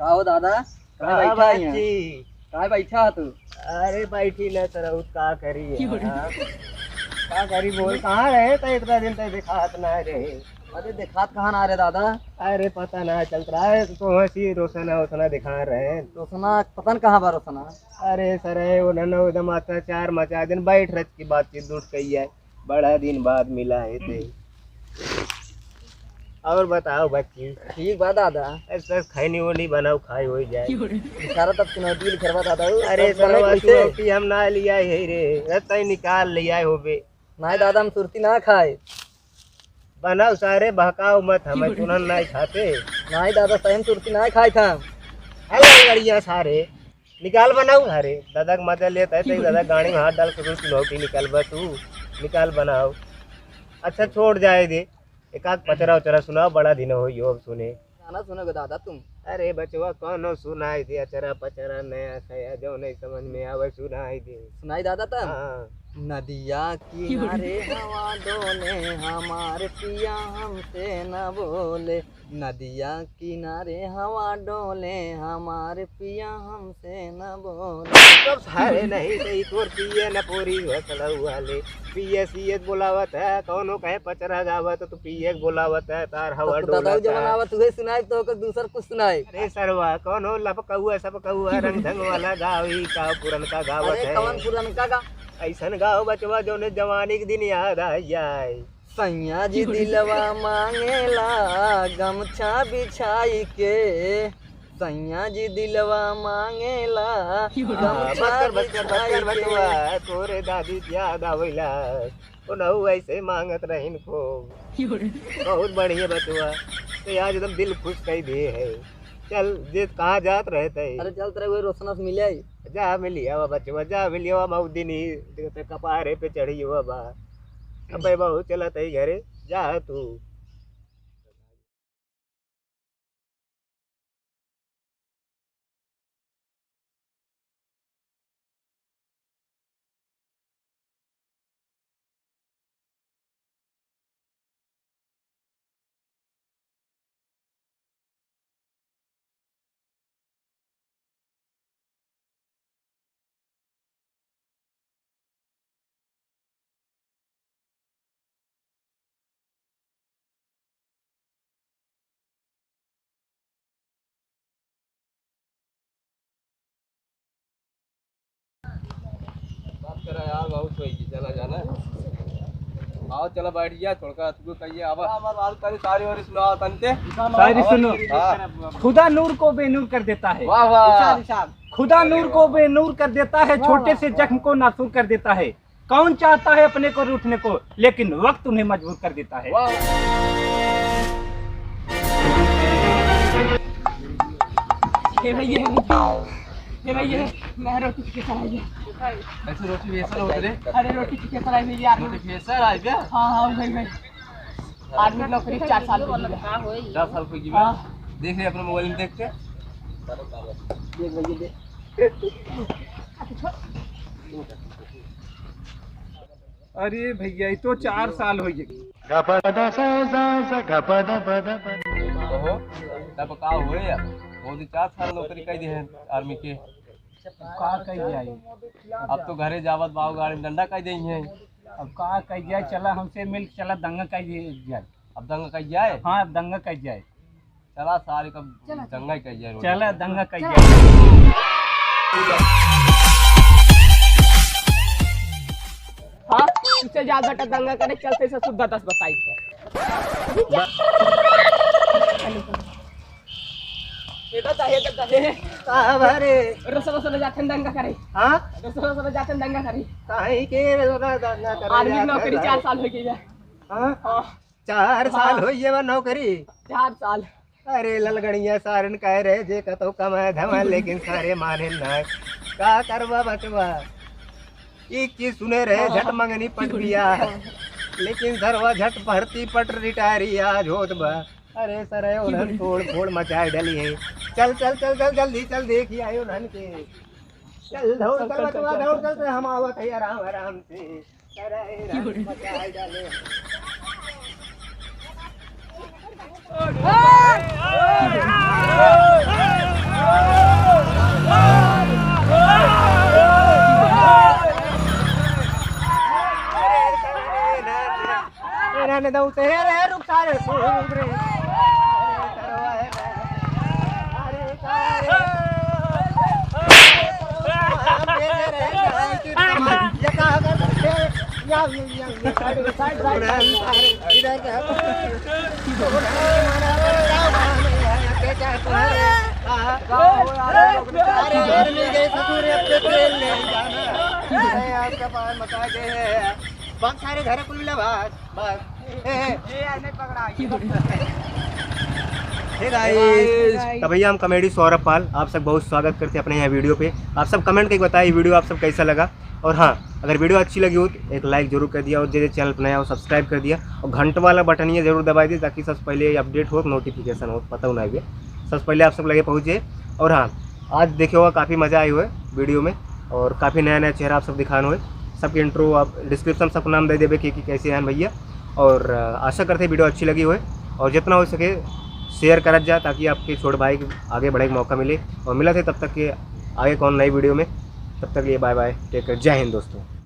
हो दादा कहाँ बाची काय बैठा तू? अरे बैठी न तरह का करी का करी बोल कहाँ रहे तो इतना दिन तक दिखात ना रहे। अरे दिखात कहाँ ना रहे दादा? अरे पता ना चल रहा है तो हंसी रोशना वोसना दिखा रहे हैं। रोशना पतन कहाँ बा रोशना? अरे सर उन्होंने एकदम अत्याचार मचा दिन बैठ रच की बातचीत दूठ कही है बड़ा दिन बाद मिला है थे। और बताओ बच्ची ठीक बा दादा। ऐसा खैनी वोनी बनाओ खाई हो जाए सारा तब चुनौती लिखरवा दादा। अरे चुनौती हम ना लिया है रे रत्ता निकाल लिया हो बे नहीं दादा हम सुरती ना खाए। बनाओ सारे बहकाओ मत हमें तुरंत नहीं खाते। नहीं दादा सही सुरती ना खाए था। अरे लड़िया सारे निकाल बनाओ सारे दादा का मजा लेता है तो दादा गाड़ी में हाथ डाल के चुनौती निकाल बस तू निकाल बनाओ। अच्छा छोड़ जाए दे एक आध पचरा उचरा सुनाओ बड़ा दिन हो यो सुने गाना सुनोगे दादा तुम? अरे बचवा कौन सुनाई दे अचरा पचरा नया सया जो नहीं समझ में आवे सुनाई दे। सुनाई दादा तब? हाँ। नदिया किनारे हवा डोले हमारे पिया हमसे न बोले। नदिया किनारे हवा डोले हमारे पिया हमसे न बोले। सब सारे नहीं सही तोर पिए न पूरी वाले पिए सीए बोलावत है कौनो कहे पचरा गावत तो पिए बोलावत है तार हवा डोला जब बनावत तुहे सुनाई तो दूसर कुछ सुनाई। अरे सरवा कौनो लपकहुआ सब कहुआ रंग ढंग वाला गावी का पुरन का गावत है। कौन पुरन का ऐसन गाओ बचवा जो ने जवानी के दिन याद आ जाए। सैया जी दिलवा मांगेला गमछा बिछाई के। सैया जी दिलवा मांगेला गमछा बिछाई के। तोरे दादी याद आवेला उनहु ऐसे मांगत रहिन को बहुत बढ़िया बचवा तो आज एकदम दिल खुश कई दे है। चल जे कहाँ जात रहते है? अरे चल तेरे रोशना से मिले जा मिलिया बचवा जा मिलिया बहुत दिन ही कपारे पे चढ़ी हुआ बा अब बहु चलत है घरे जा तू। यार बहुत होगी चला जाना। आओ चलो बैठ गया थोड़ा तुमको कहिए आवाज करी सारी और सुनाओ तनते शायरी सुनो। खुदा नूर को बेनूर कर देता है। वाह वाह। खुदा नूर को बेनूर कर देता है छोटे से जख्म को नासूर कर देता है। कौन चाहता है अपने को रूठने को लेकिन वक्त उन्हें मजबूर कर देता है। ये भैया मैं रोटी के साथ आई है। ऐसे रोटी बेसन होत रे? अरे रोटी के साथ आई है यार। रोटी बेसन आई क्या? हां हां भाई आदमी नौकरी 4 साल हो गया। 4 साल को की देख रहे अपने मोबाइल में देख के देख भैया देख। अरे भैया ये तो 4 साल हो गए। तब का होए यार मोदी 4 साल नौकरी कई दे आर्मी के का कही जाए अब तो घरे जावत बाव गाड़ी में डंडा कई देई है। अब का कही जाए चला हमसे मिल चला दंगा कही जाए। अब दंगा कई जाए? हाँ अब दंगा कही जाए। चला सारी कब दंगा ही कई जाए। चला दंगा कही जाए। हां इससे ज्यादा बेटा दंगा करे चलते से शुद्ध 10 बताई थे। ये तो चाहिए भरे रसों जाते दंगा करे। हाँ रसों जाते दंगा करे काहे के दंगा करे आर्मी नौकरी 4 साल हो गई है। हाँ 4 साल हो ये नौकरी 4 साल। अरे ललगड़िया सारन कह रहे जे कतो कमाए धमा लेकिन सारे माने ना का करवा बचवा एक चीज सुने रहे झट मंगनी पट बिया लेकिन सरवा झट भर्ती पट रिटायरी आज होत बा। अरे सर उन्हन तोड़ फोड़ मचाए डली है। चल चल चल चल जल्दी चल देखिए आयो उन्हन के चल दौड़ चल बचवा दौड़ चल हम आवत है आराम आराम से। अरे मचाए डाले Hey! बहुत सारे घर कुल मिला बस बस तो भैया हम कॉमेडी सौरभ पाल आप सब बहुत स्वागत करते हैं अपने यहाँ वीडियो पे। आप सब कमेंट करके बताइए वीडियो आप सब कैसा लगा, और हाँ अगर वीडियो अच्छी लगी हो तो एक लाइक जरूर कर दिया, और जो चैनल पर नया हो सब्सक्राइब कर दिया, और घंटे वाला बटन ये जरूर दबा दिए ताकि सबसे पहले अपडेट हो, नोटिफिकेशन हो, पता होना है सबसे पहले आप सब लगे पहुँचे। और हाँ आज देखे होगा काफ़ी मज़ा आई हुआ है वीडियो में, और काफ़ी नया नया चेहरा आप सब दिखाने हुए। सबके इंट्रो आप डिस्क्रिप्शन सबको नाम दे देवे कि कैसे हैं भैया, और आशा करते वीडियो अच्छी लगी हुए, और जितना हो सके शेयर करत जा ताकि आपके छोटे भाई आगे बढ़ने का मौका मिले। और मिला थे तब तक के आगे कौन नई वीडियो में, तब तक लिए बाय बाय, टेक केयर, जय हिंद दोस्तों।